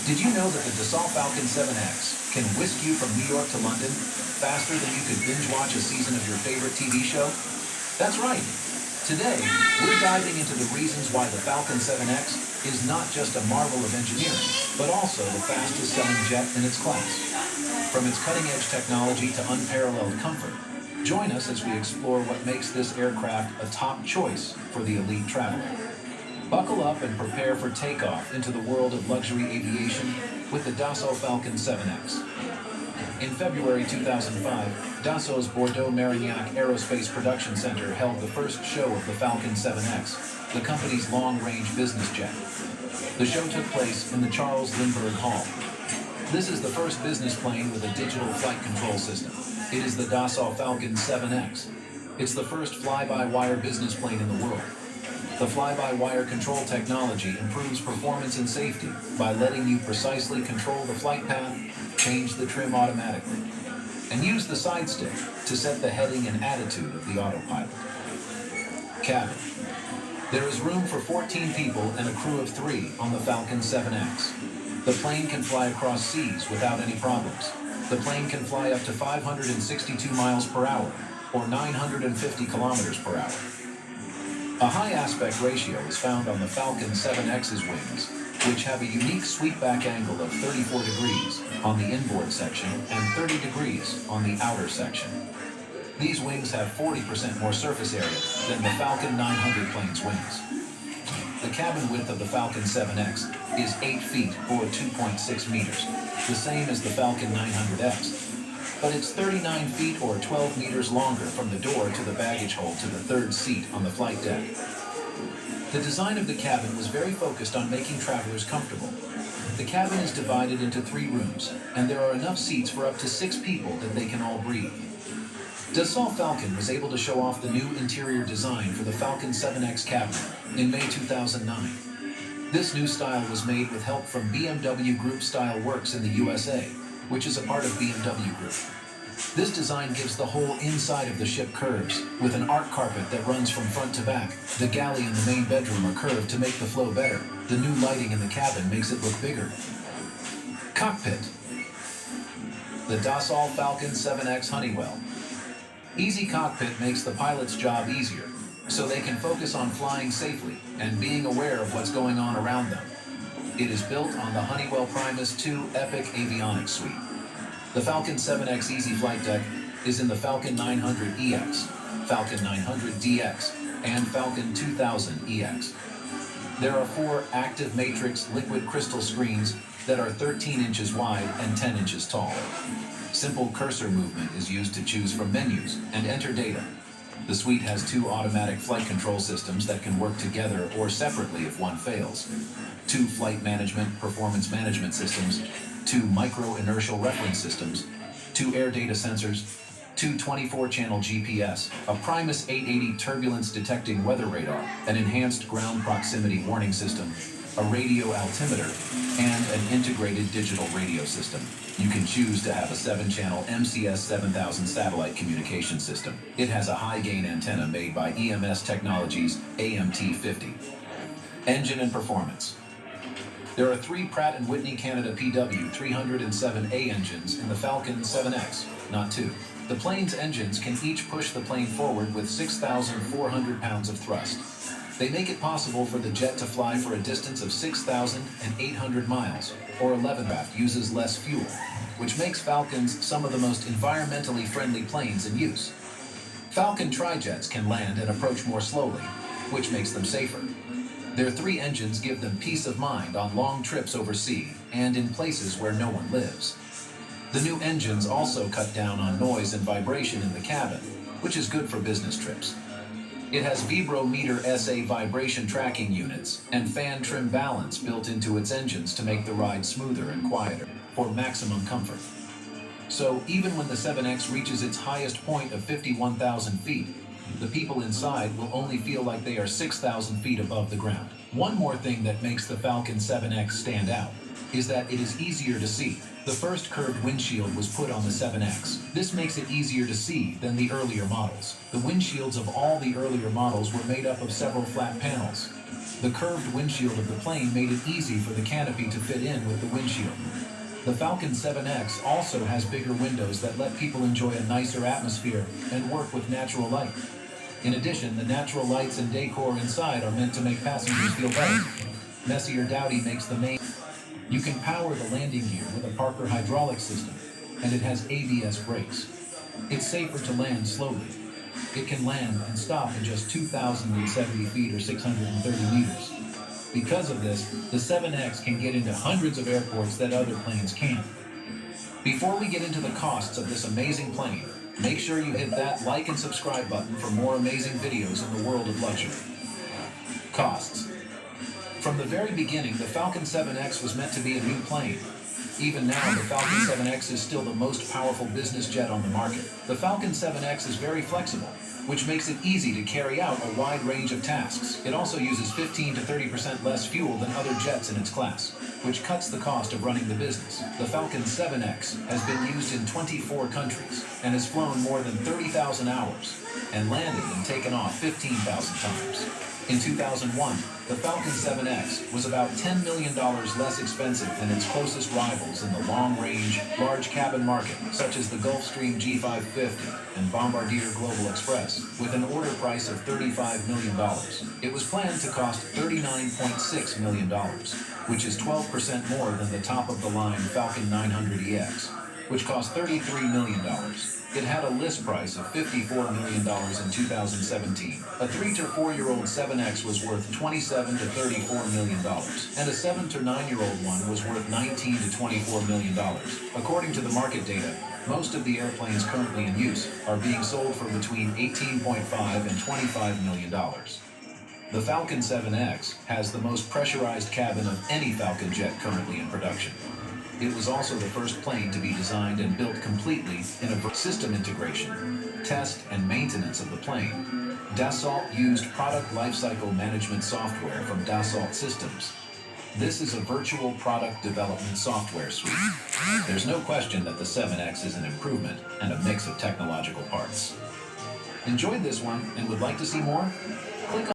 Did you know that the Dassault Falcon 7X can whisk you from New York to London faster than you could binge watch a season of your favorite TV show? That's right. Today, we're diving into the reasons why the Falcon 7X is not just a marvel of engineering, but also the fastest selling jet in its class. From its cutting-edge technology to unparalleled comfort, join us as we explore what makes this aircraft a top choice for the elite traveler. Buckle up and prepare for takeoff into the world of luxury aviation with the Dassault Falcon 7X. In February 2005, Dassault's Bordeaux-Marignac Aerospace Production Center held the first show of the Falcon 7X, the company's long-range business jet. The show took place in the Charles Lindbergh Hall. This is the first business plane with a digital flight control system. It is the Dassault Falcon 7X. It's the first fly-by-wire business plane in the world. The fly-by-wire control technology improves performance and safety by letting you precisely control the flight path, change the trim automatically, and use the side stick to set the heading and attitude of the autopilot. Cabin. There is room for 14 people and a crew of 3 on the Falcon 7X. The plane can fly across seas without any problems. The plane can fly up to 562 miles per hour, or 950 kilometers per hour. A high aspect ratio is found on the Falcon 7X's wings, which have a unique sweepback angle of 34 degrees on the inboard section and 30 degrees on the outer section. These wings have 40% more surface area than the Falcon 900 plane's wings. The cabin width of the Falcon 7X is 8 feet or 2.6 meters, the same as the Falcon 900X. But it's 39 feet or 12 meters longer from the door to the baggage hold to the third seat on the flight deck. The design of the cabin was very focused on making travelers comfortable. The cabin is divided into 3 rooms, and there are enough seats for up to 6 people that they can all breathe. Dassault Falcon was able to show off the new interior design for the Falcon 7X cabin in May 2009. This new style was made with help from BMW Group Style Works in the USA, which is a part of BMW Group. This design gives the whole inside of the ship curves, with an arc carpet that runs from front to back. The galley and the main bedroom are curved to make the flow better. The new lighting in the cabin makes it look bigger. Cockpit. The Dassault Falcon 7X Honeywell. Easy cockpit makes the pilot's job easier, so they can focus on flying safely and being aware of what's going on around them. It is built on the Honeywell Primus 2 Epic Avionics Suite. The Falcon 7X Easy Flight Deck is in the Falcon 900 EX, Falcon 900 DX, and Falcon 2000 EX. There are 4 active matrix liquid crystal screens that are 13 inches wide and 10 inches tall. Simple cursor movement is used to choose from menus and enter data. The suite has 2 automatic flight control systems that can work together or separately if one fails. 2 flight management performance management systems, 2 micro-inertial reference systems, 2 air data sensors, 2 24-channel GPS, a Primus 880 turbulence-detecting weather radar, an enhanced ground proximity warning system, a radio altimeter, and an integrated digital radio system. You can choose to have a 7-channel MCS 7000 satellite communication system. It has a high-gain antenna made by EMS Technologies AMT50. Engine and performance. There are 3 Pratt & Whitney Canada PW307A engines in the Falcon 7X, not 2. The plane's engines can each push the plane forward with 6,400 pounds of thrust. They make it possible for the jet to fly for a distance of 6,800 miles, or 11 craft uses less fuel, which makes Falcons some of the most environmentally friendly planes in use. Falcon trijets can land and approach more slowly, which makes them safer. Their 3 engines give them peace of mind on long trips over sea and in places where no one lives. The new engines also cut down on noise and vibration in the cabin, which is good for business trips. It has vibrometer SA vibration tracking units and fan trim balance built into its engines to make the ride smoother and quieter for maximum comfort. So even when the 7X reaches its highest point of 51,000 feet, the people inside will only feel like they are 6,000 feet above the ground. One more thing that makes the Falcon 7X stand out is that it is easier to see. The first curved windshield was put on the 7X. This makes it easier to see than the earlier models. The windshields of all the earlier models were made up of several flat panels. The curved windshield of the plane made it easy for the canopy to fit in with the windshield. The Falcon 7X also has bigger windows that let people enjoy a nicer atmosphere and work with natural light. In addition, the natural lights and decor inside are meant to make passengers feel better. Messy or Dowdy makes the main. You can power the landing gear with a Parker hydraulic system, and it has ABS brakes. It's safer to land slowly. It can land and stop in just 2,070 feet or 630 meters. Because of this, the 7X can get into hundreds of airports that other planes can't. Before we get into the costs of this amazing plane, make sure you hit that like and subscribe button for more amazing videos in the world of luxury. Costs. From the very beginning, the Falcon 7X was meant to be a new plane. Even now, the Falcon 7X is still the most powerful business jet on the market. The Falcon 7X is very flexible, which makes it easy to carry out a wide range of tasks. It also uses 15 to 30% less fuel than other jets in its class, which cuts the cost of running the business. The Falcon 7X has been used in 24 countries and has flown more than 30,000 hours and landed and taken off 15,000 times. In 2001, the Falcon 7X was about $10 million less expensive than its closest rivals in the long-range, large cabin market, such as the Gulfstream G550 and Bombardier Global Express, with an order price of $35 million. It was planned to cost $39.6 million, which is 12% more than the top-of-the-line Falcon 900EX, which cost $33 million. It had a list price of $54 million in 2017. A 3 to 4-year-old 7X was worth $27 to $34 million, and a 7 to 9-year-old one was worth $19 to $24 million. According to the market data, most of the airplanes currently in use are being sold for between $18.5 and $25 million. The Falcon 7X has the most pressurized cabin of any Falcon jet currently in production. It was also the first plane to be designed and built completely in a system integration, test, and maintenance of the plane. Dassault used product lifecycle management software from Dassault Systems. This is a virtual product development software suite. There's no question that the 7X is an improvement and a mix of technological parts. Enjoyed this one and would like to see more? Click on